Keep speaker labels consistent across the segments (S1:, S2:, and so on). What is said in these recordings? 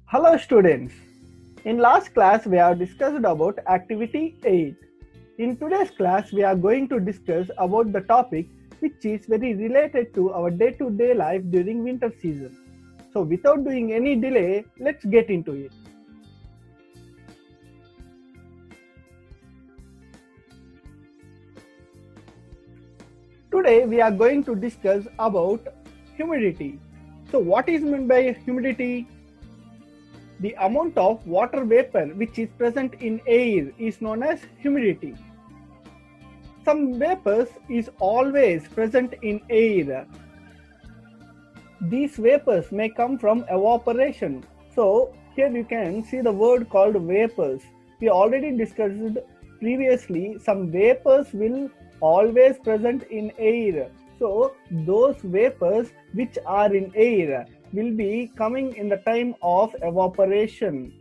S1: Hello students. In last class we have discussed about activity 8. In today's class we are going to discuss about the topic which is very related to our day-to-day life during winter season. So without doing any delay, let's get into it. Today we are going to discuss about humidity. So what is meant by humidity? The amount of water vapor which is present in air is known as humidity. Some vapors is always present in air. These vapors may come from evaporation. So here you can see the word called vapors. We already discussed previously some vapors will always present in air. So those vapors which are in air will be coming in the time of evaporation,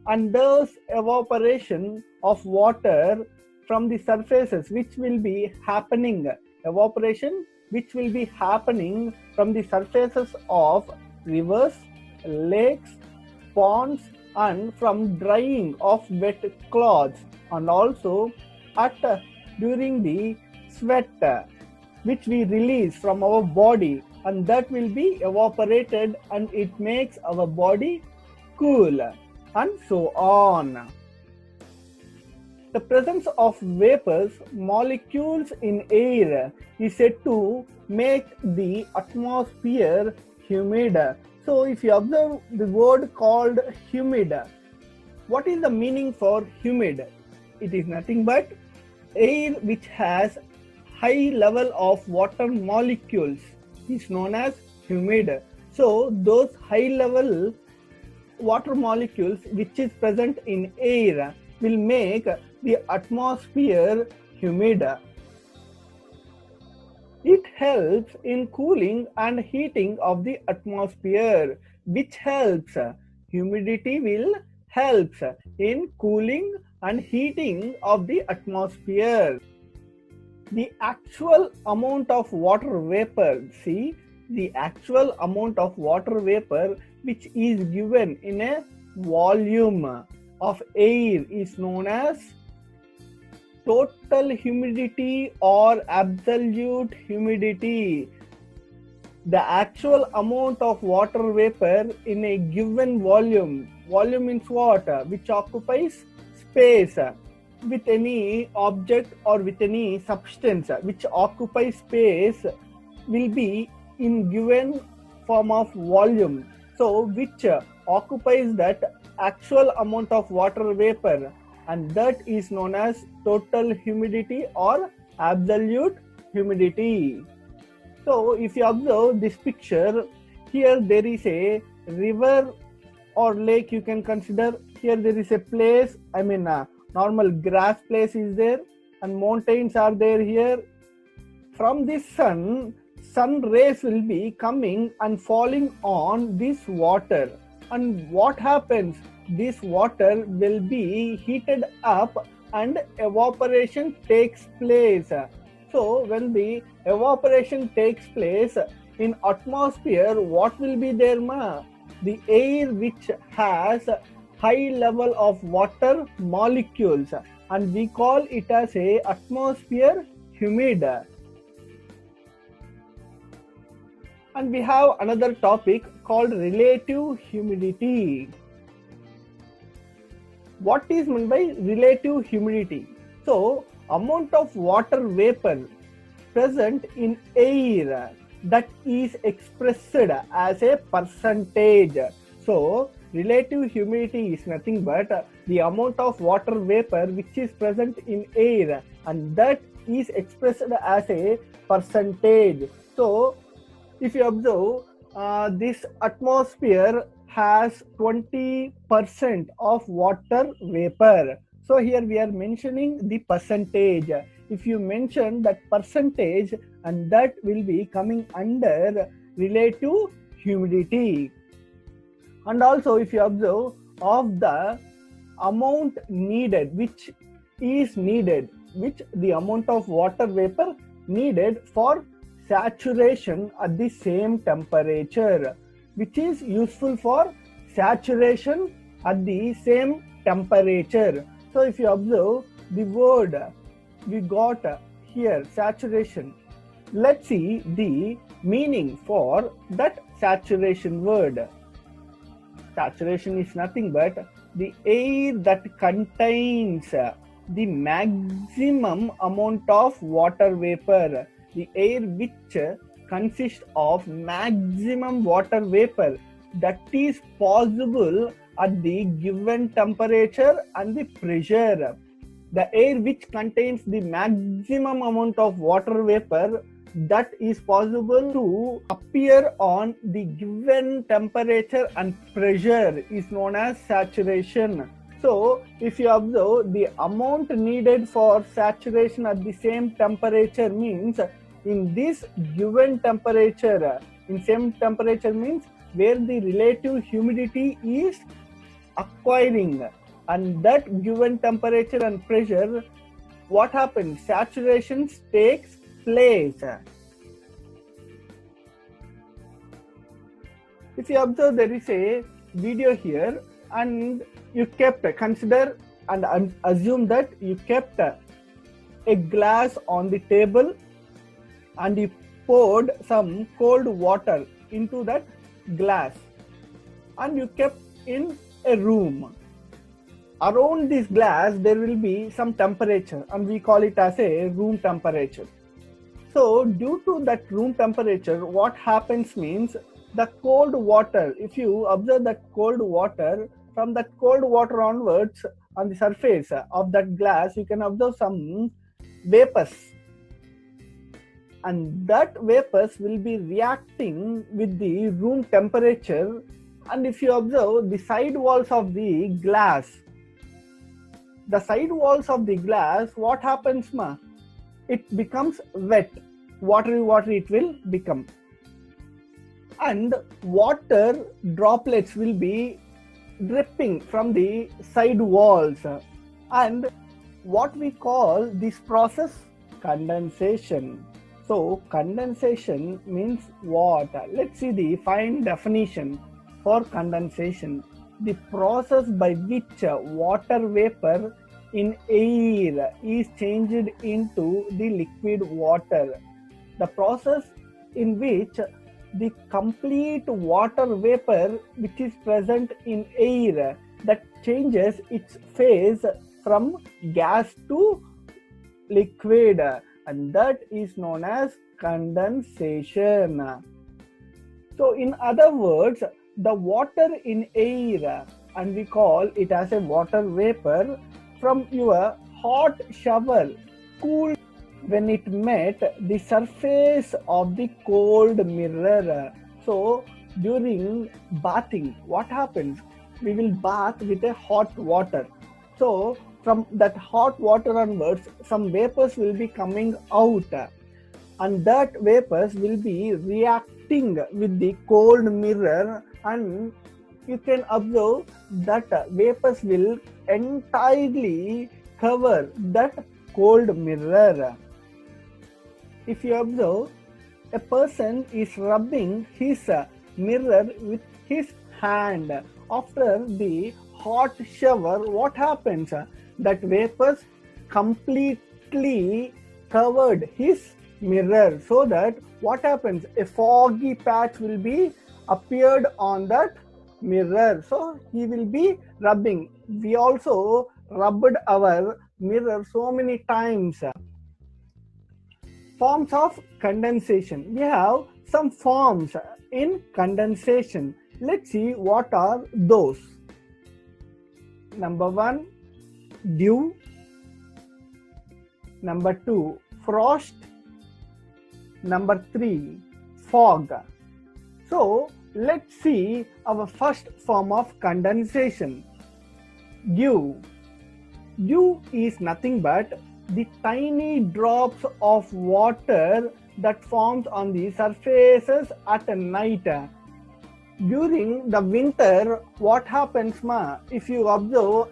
S1: and those evaporation of water from the surfaces which will be happening, evaporation which will be happening from the surfaces of rivers, lakes, ponds, and from drying of wet cloths, and also at during the sweat which we release from our body, and that will be evaporated and it makes our body cool, and so on. The presence of vapors, molecules in air is said to make the atmosphere humid. So if you observe the word called humid, what is the meaning for humid? It is nothing but air which has high level of water molecules is known as humid. So those high level water molecules which is present in air will make the atmosphere humid. It helps in cooling and heating of the atmosphere, which helps. Humidity will helps in cooling and heating of the atmosphere. The actual amount of water vapor, see, the actual amount of water vapor which is given in a volume of air is known as total humidity or absolute humidity. The actual amount of water vapor in a given volume means what? Which occupies space with any object or with any substance which occupies space will be in given form of volume. So which occupies that actual amount of water vapor, and that is known as total humidity or absolute humidity. So if you observe this picture, here there is a river or lake, you can consider. Here there is a place, normal grass place is there, and mountains are there here. From this sun rays will be coming and falling on this water, and what happens? This water will be heated up and evaporation takes place. So when the evaporation takes place in atmosphere, what will be there, ma? The air which has high level of water molecules, and we call it as a atmosphere humid. And we have another topic called relative humidity. What is meant by relative humidity? So amount of water vapor present in air that is expressed as a percentage. So relative humidity is nothing but the amount of water vapor which is present in air, and that is expressed as a percentage. So if you observe, this atmosphere has 20% of water vapor. So here we are mentioning the percentage. If you mention that percentage, and that will be coming under relative humidity. And also if you observe of the amount needed, which the amount of water vapor needed for saturation at the same temperature, which is useful for saturation at the same temperature. So if you observe the word we got here, saturation, let's see the meaning for that saturation word. Saturation is nothing but the air that contains the maximum amount of water vapor. The air which consists of maximum water vapor that is possible at the given temperature and the pressure. The air which contains the maximum amount of water vapor that is possible to appear on the given temperature and pressure is known as saturation. So if you observe, the amount needed for saturation at the same temperature means in this given temperature, in same temperature means where the relative humidity is acquiring, and that given temperature and pressure, what happens? Saturation takes place. If you observe, there is a video here, and you consider and assume that you kept a glass on the table and you poured some cold water into that glass and you kept in a room. Around this glass there will be some temperature and we call it as a room temperature. So due to that room temperature, what happens means the cold water, if you observe that cold water, from that cold water onwards on the surface of that glass you can observe some vapors, and that vapors will be reacting with the room temperature. And if you observe the side walls of the glass, what happens ma? It becomes wet, watery it will become, and water droplets will be dripping from the side walls, and what we call this process? Condensation. So condensation means what? Let's see the fine definition for condensation. The process by which water vapor in air is changed into the liquid water. The process in which the complete water vapor which is present in air that changes its phase from gas to liquid, and that is known as condensation. So in other words, the water in air, and we call it as a water vapor, from your hot shower cooled when it met the surface of the cold mirror. So during bathing, what happens? We will bath with a hot water. So from that hot water onwards, some vapors will be coming out, and that vapors will be reacting with the cold mirror, and you can observe that vapors will entirely cover that cold mirror. If you observe, a person is rubbing his mirror with his hand after the hot shower, what happens? That vapors completely covered his mirror, so that what happens? A foggy patch will be appeared on that mirror, so he will be rubbing. We also rubbed our mirror so many times. Forms of condensation. We have some forms in condensation. Let's see what are those. Number 1, dew. Number 2, frost. Number 3, fog. So let's see our first form of condensation, dew. Dew is nothing but the tiny drops of water that forms on the surfaces at night. During the winter, what happens ma? If you observe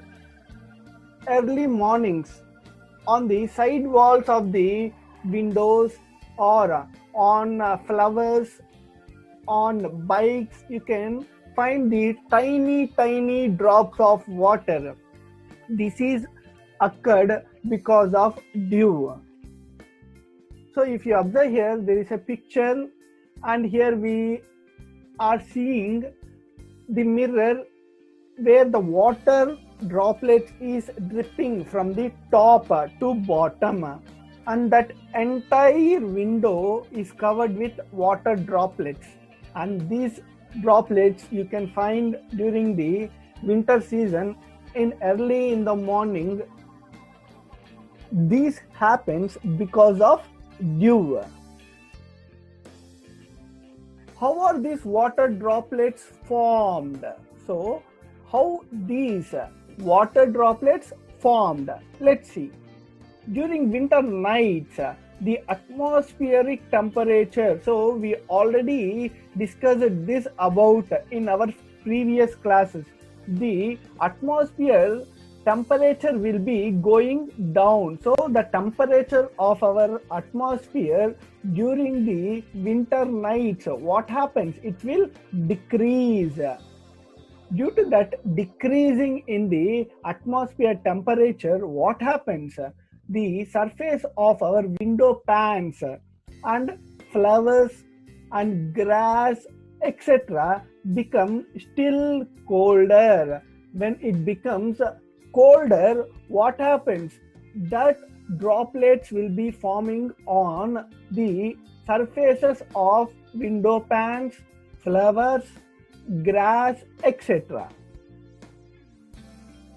S1: early mornings on the side walls of the windows or on flowers, on bikes, you can find the tiny drops of water. This is occurred because of dew. So if you observe here, there is a picture, and here we are seeing the mirror where the water droplets is dripping from the top to bottom, and that entire window is covered with water droplets, and these droplets you can find during the winter season in early in the morning. This happens because of dew. How are these water droplets formed? So how these water droplets formed? Let's see. During winter nights, the atmospheric temperature, so we already discussed this about in our previous classes. The atmosphere temperature will be going down. So the temperature of our atmosphere during the winter nights, what happens? It will decrease. Due to that decreasing in the atmosphere temperature, what happens? The surface of our window panes and flowers and grass, etc., become still colder. When it becomes colder, what happens? That droplets will be forming on the surfaces of window panes, flowers, grass, etc.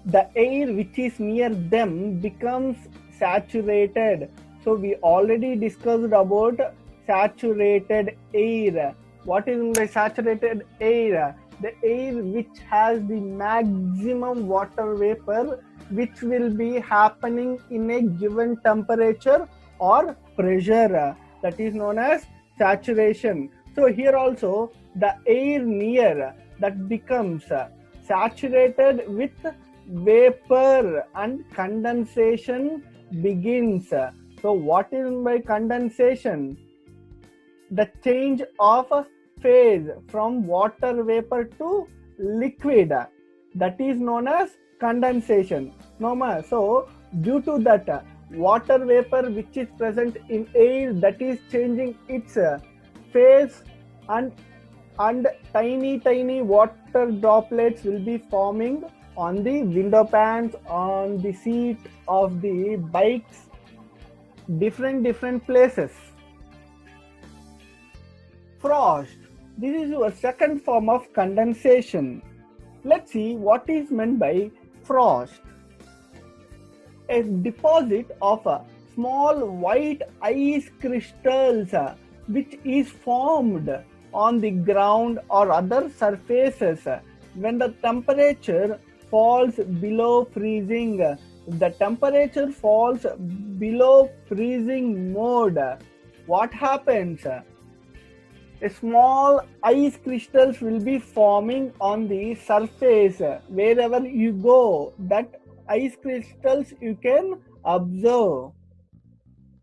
S1: The air which is near them becomes saturated. So we already discussed about saturated air. What is by saturated air? The air which has the maximum water vapor which will be happening in a given temperature or pressure, that is known as saturation. So here also the air near that becomes saturated with vapor and condensation begins. So what is by condensation? The change of phase from water vapor to liquid, that is known as condensation. So due to that water vapor which is present in air, that is changing its phase, and tiny water droplets will be forming on the window panes, on the seat of the bikes, different places. Frost. This is your second form of condensation. Let's see what is meant by frost. A deposit of small white ice crystals which is formed on the ground or other surfaces when the temperature falls below freezing. The temperature falls below freezing mode. What happens? A small ice crystals will be forming on the surface wherever you go. That ice crystals you can observe.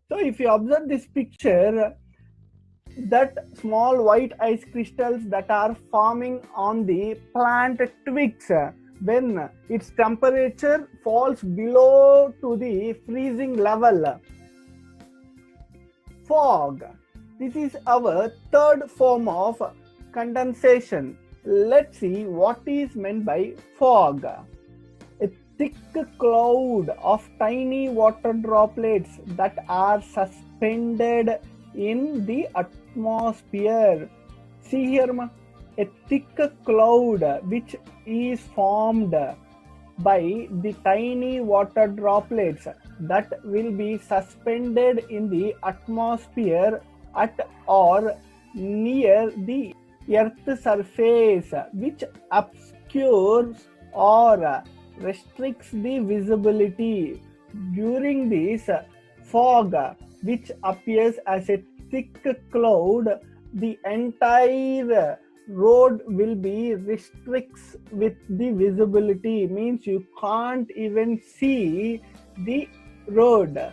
S1: So if you observe this picture, that small white ice crystals that are forming on the plant twigs when its temperature falls below to the freezing level. Fog. This is our third form of condensation. Let's see what is meant by fog. A thick cloud of tiny water droplets that are suspended in the atmosphere. See here, a thick cloud which is formed by the tiny water droplets that will be suspended in the atmosphere at or near the earth surface, which obscures or restricts the visibility. During this fog, which appears as a thick cloud, the entire road will be restricts with the visibility, means you can't even see the road.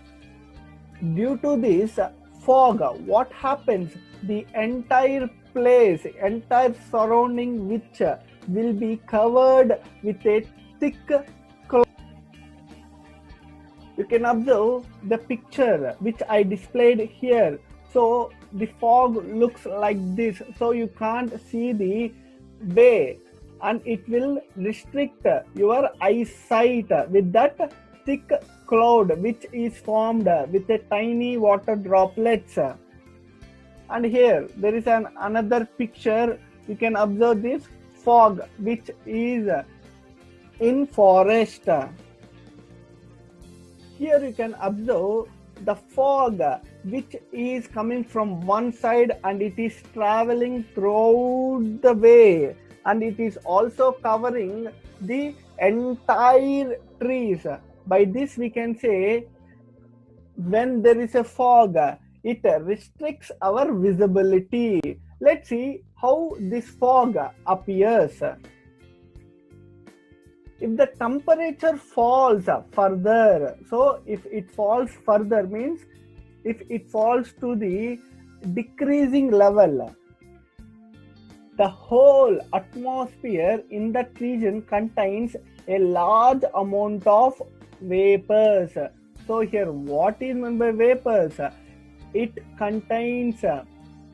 S1: Due to this fog, what happens? The entire place, entire surrounding which will be covered with a thick cloud. You can observe the picture which I displayed here. So the fog looks like this. So you can't see the way, and it will restrict your eyesight with that thick cloud which is formed with a tiny water droplets. And here there is another picture. You can observe this fog which is in forest. Here you can observe the fog which is coming from one side and it is traveling throughout the way, and it is also covering the entire trees. By this we can say, when there is a fog, it restricts our visibility. Let's see how this fog appears. If the temperature falls further, so if it falls further means if it falls to the decreasing level, the whole atmosphere in that region contains a large amount of vapors. So here what is meant by vapors? It contains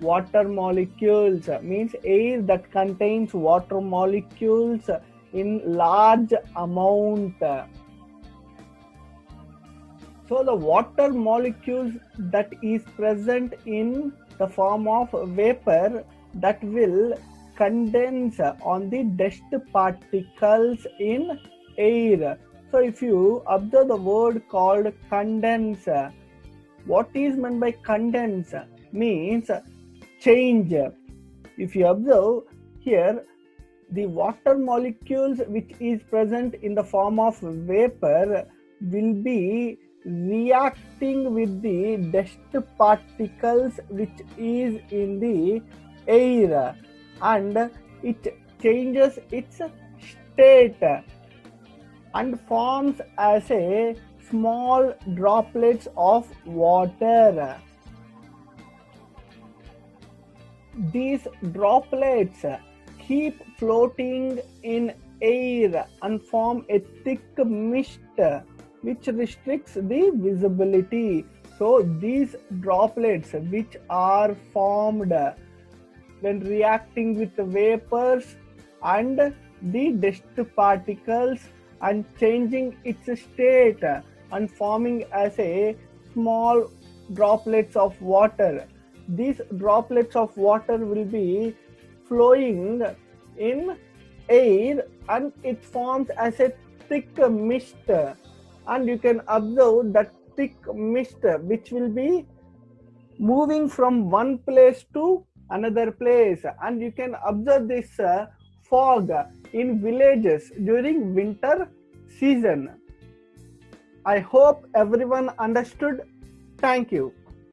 S1: water molecules, means air that contains water molecules in large amount. So the water molecules that is present in the form of vapor, that will condense on the dust particles in air. So if you observe the word called condense, what is meant by condense? Means change. If you observe here, the water molecules which is present in the form of vapor will be reacting with the dust particles which is in the air, and it changes its state and forms as a small droplets of water. These droplets keep floating in air and form a thick mist which restricts the visibility. So these droplets which are formed when reacting with the vapors and the dust particles and changing its state and forming as a small droplets of water. These droplets of water will be flowing in air and it forms as a thick mist, and you can observe that thick mist which will be moving from one place to another place, and you can observe this fog in villages during winter season. I hope everyone understood. Thank you.